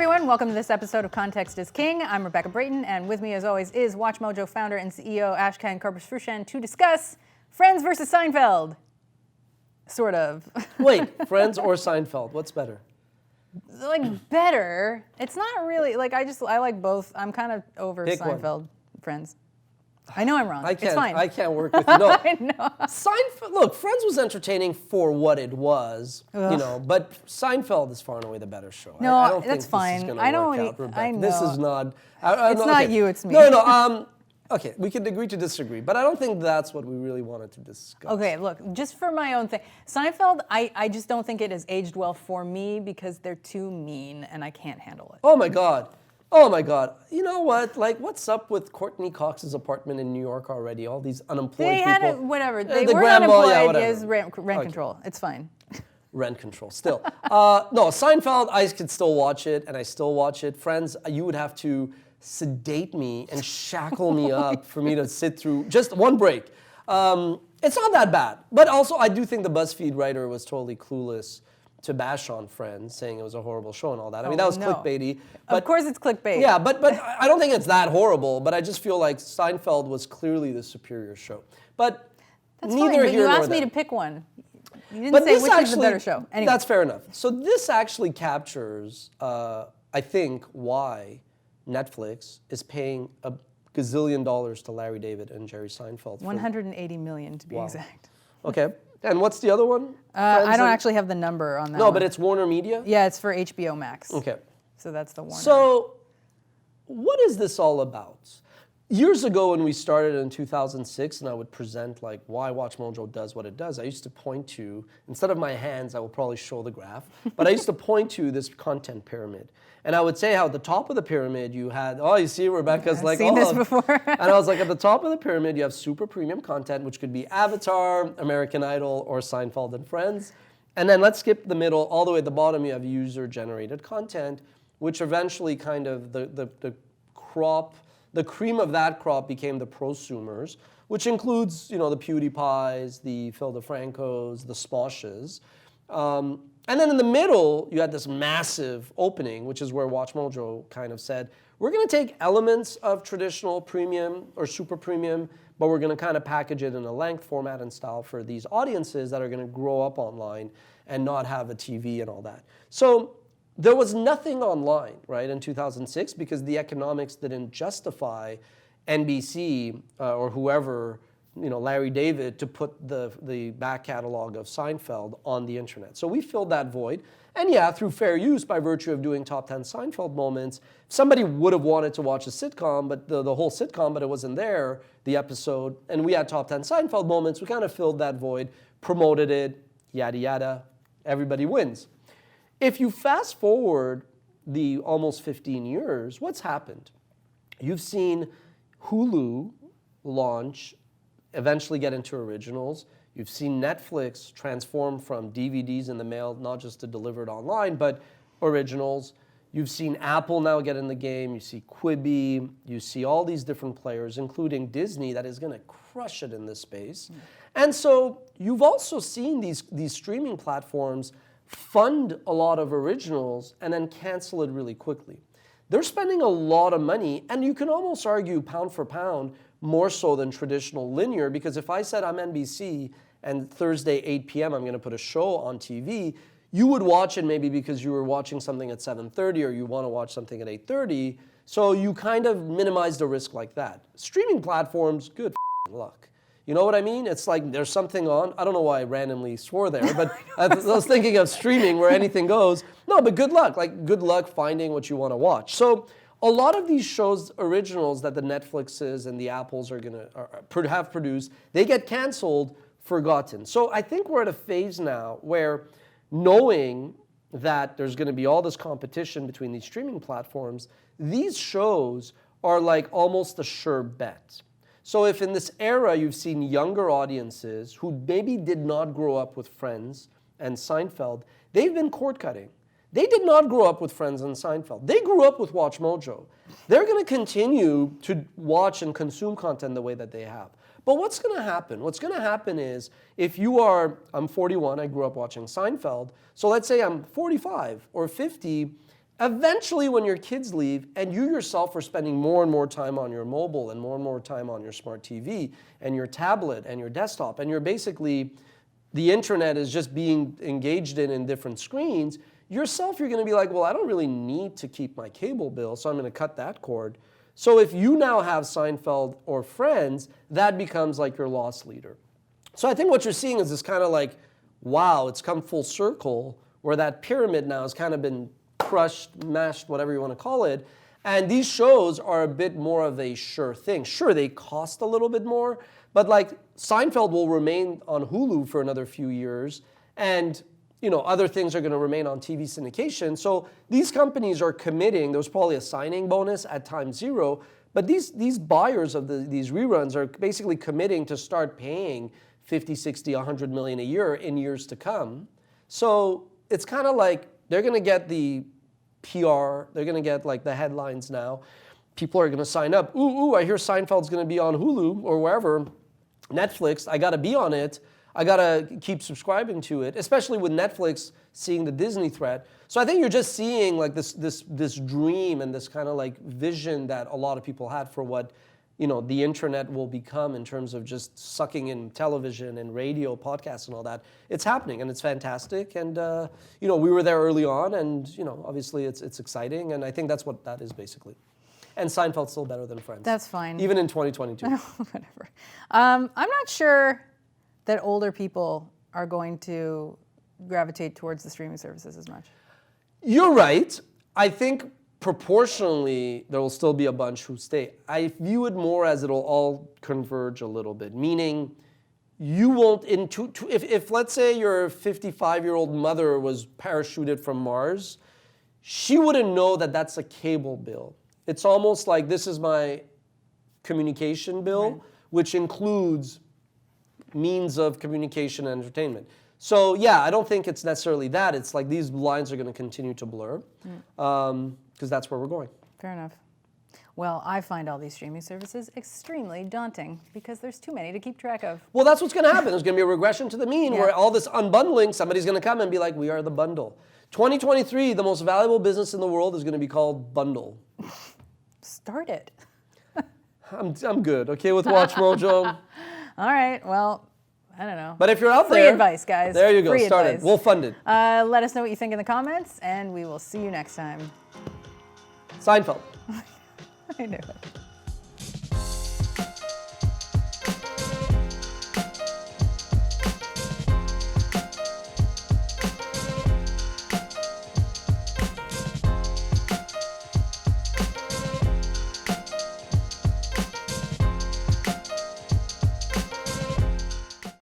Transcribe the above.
everyone. Welcome to this episode of Context is King. I'm Rebecca Brayton, and with me, as always, is WatchMojo founder and CEO Ashkan Karbasfrooshan to discuss Friends versus Seinfeld. Sort of. Wait, Friends or Seinfeld? What's better? Like, better. It's not really, like, I like both. I'm kind of over Pick Seinfeld. one. Friends. I know I'm wrong. It's fine. I can't work with you. No. I know. Seinfeld, look, Friends was entertaining for what it was, but Seinfeld is far and away the better show. No, I don't think that's fine. This is going I to don't. work out, Rebecca. I know. This is not. It's not you. It's me. No. Okay, we can agree to disagree, but I don't think that's what we really wanted to discuss. Okay, look, just for my own thing, Seinfeld, I just don't think it has aged well for me because they're too mean and I can't handle it. Oh my God. Oh my God. You know what? Like, what's up with Courtney Cox's apartment in New York already? All these unemployed They people. had it, whatever. They the were grandma, unemployed. yeah, whatever. Yes, rent control. It's fine. Rent control, still. No, Seinfeld, I could still watch it, and I still watch it. Friends, you would have to sedate me and shackle me up for me to sit through just one break. It's not that bad. But also, I do think the BuzzFeed writer was totally clueless to bash on Friends, saying it was a horrible show and all that. I mean, that was clickbaity. But, of course it's clickbait. Yeah, but I don't think it's that horrible, but I just feel like Seinfeld was clearly the superior show. But That's neither fine, but here you nor asked me there. to pick one. You didn't But say this which was the better show. Anyway. That's fair enough. So this actually captures, I think, why Netflix is paying $1 gazillion to Larry David and Jerry Seinfeld. 180 million to be exact. Okay. And what's the other one? I don't actually have the number on that No, one. but it's Warner Media? Yeah, it's for HBO Max. Okay. So that's the Warner. So what is this all about? Years ago when we started in 2006 and I would present like why WatchMojo does what it does, I used to point to, instead of my hands, I will probably show the graph, but I used to point to this content pyramid. And I would say how at the top of the pyramid you had, you see Rebecca's I've like, seen this before. And I was like, at the top of the pyramid you have super premium content, which could be Avatar, American Idol, or Seinfeld and Friends. And then let's skip the middle, all the way at the bottom you have user-generated content, which eventually kind of the cream of that crop became the prosumers, which includes, the PewDiePies, the Phil DeFrancos, the Smoshes. And then in the middle, you had this massive opening, which is where WatchMojo kind of said, we're going to take elements of traditional premium or super premium, but we're going to kind of package it in a length, format, and style for these audiences that are going to grow up online and not have a TV and all that. So there was nothing online, right, in 2006 because the economics didn't justify NBC or whoever, Larry David, to put the back catalog of Seinfeld on the internet. So we filled that void. And yeah, through fair use, by virtue of doing top 10 Seinfeld moments, somebody would have wanted to watch a sitcom, but the whole sitcom, but it wasn't there, the episode, and we had top 10 Seinfeld moments, we kind of filled that void, promoted it, yada, yada, everybody wins. If you fast forward the almost 15 years, what's happened? You've seen Hulu launch, eventually get into originals. You've seen Netflix transform from DVDs in the mail, not just to deliver it online, but originals. You've seen Apple now get in the game. You see Quibi. You see all these different players, including Disney, that is going to crush it in this space. And so you've also seen these streaming platforms fund a lot of originals and then cancel it really quickly. They're spending a lot of money, and you can almost argue pound for pound more so than traditional linear, because if I said I'm NBC and Thursday 8 p.m. I'm going to put a show on TV, you would watch it maybe because you were watching something at 7:30 or you want to watch something at 8:30, so you kind of minimize the risk like that. Streaming platforms, good luck. You know what I mean? It's like there's something on. I don't know why I randomly swore there, but I was thinking of streaming where anything goes. No, but good luck. Like, good luck finding what you want to watch. So a lot of these shows, originals that the Netflixes and the Apples are going to have produced, they get canceled, forgotten. So I think we're at a phase now where knowing that there's going to be all this competition between these streaming platforms, these shows are like almost a sure bet. So if in this era you've seen younger audiences who maybe did not grow up with Friends and Seinfeld, they've been cord cutting. They did not grow up with Friends and Seinfeld. They grew up with WatchMojo. They're going to continue to watch and consume content the way that they have. But what's going to happen? What's going to happen is if I'm 41, I grew up watching Seinfeld. So let's say I'm 45 or 50, eventually when your kids leave and you yourself are spending more and more time on your mobile and more time on your smart TV and your tablet and your desktop, and you're basically, the internet is just being engaged in different screens, yourself you're going to be like, well, I don't really need to keep my cable bill, so I'm going to cut that cord. So if you now have Seinfeld or Friends, that becomes like your loss leader. So I think what you're seeing is this kind of like, wow, it's come full circle, where that pyramid now has kind of been crushed, mashed, whatever you want to call it. And these shows are a bit more of a sure thing. Sure, they cost a little bit more, but like Seinfeld will remain on Hulu for another few years, and other things are going to remain on TV syndication. So these companies are committing. There was probably a signing bonus at time zero, but these buyers of these reruns are basically committing to start paying 50, 60, 100 million a year in years to come. So it's kind of like they're going to get the PR, they're going to get like the headlines now. People are going to sign up. Ooh, I hear Seinfeld's going to be on Hulu or wherever. Netflix, I got to be on it. I got to keep subscribing to it, especially with Netflix seeing the Disney threat. So I think you're just seeing like this dream and this kind of like vision that a lot of people had for what the internet will become in terms of just sucking in television and radio, podcasts and all that. It's happening and it's fantastic. And, we were there early on and, obviously it's exciting. And I think that's what that is basically. And Seinfeld's still better than Friends. That's fine. Even in 2022. Whatever. I'm not sure that older people are going to gravitate towards the streaming services as much. You're right. I think proportionally, there will still be a bunch who stay. I view it more as it'll all converge a little bit, meaning you won't, if let's say your 55-year-old mother was parachuted from Mars, she wouldn't know that that's a cable bill. It's almost like this is my communication bill, right, which includes means of communication and entertainment. So yeah, I don't think it's necessarily that. It's like these lines are going to continue to blur because that's where we're going. Fair enough. Well, I find all these streaming services extremely daunting because there's too many to keep track of. Well, that's what's going to happen. There's going to be a regression to the mean where all this unbundling, somebody's going to come and be like, we are the bundle. 2023, the most valuable business in the world is going to be called Bundle. Start it. I'm good, okay, with Watch Mojo. All right, well, I don't know. But if you're out Free there. advice, guys. There you go, Free start advice. it. We'll fund it. Let us know what you think in the comments, and we will see you next time. Seinfeld. I knew it.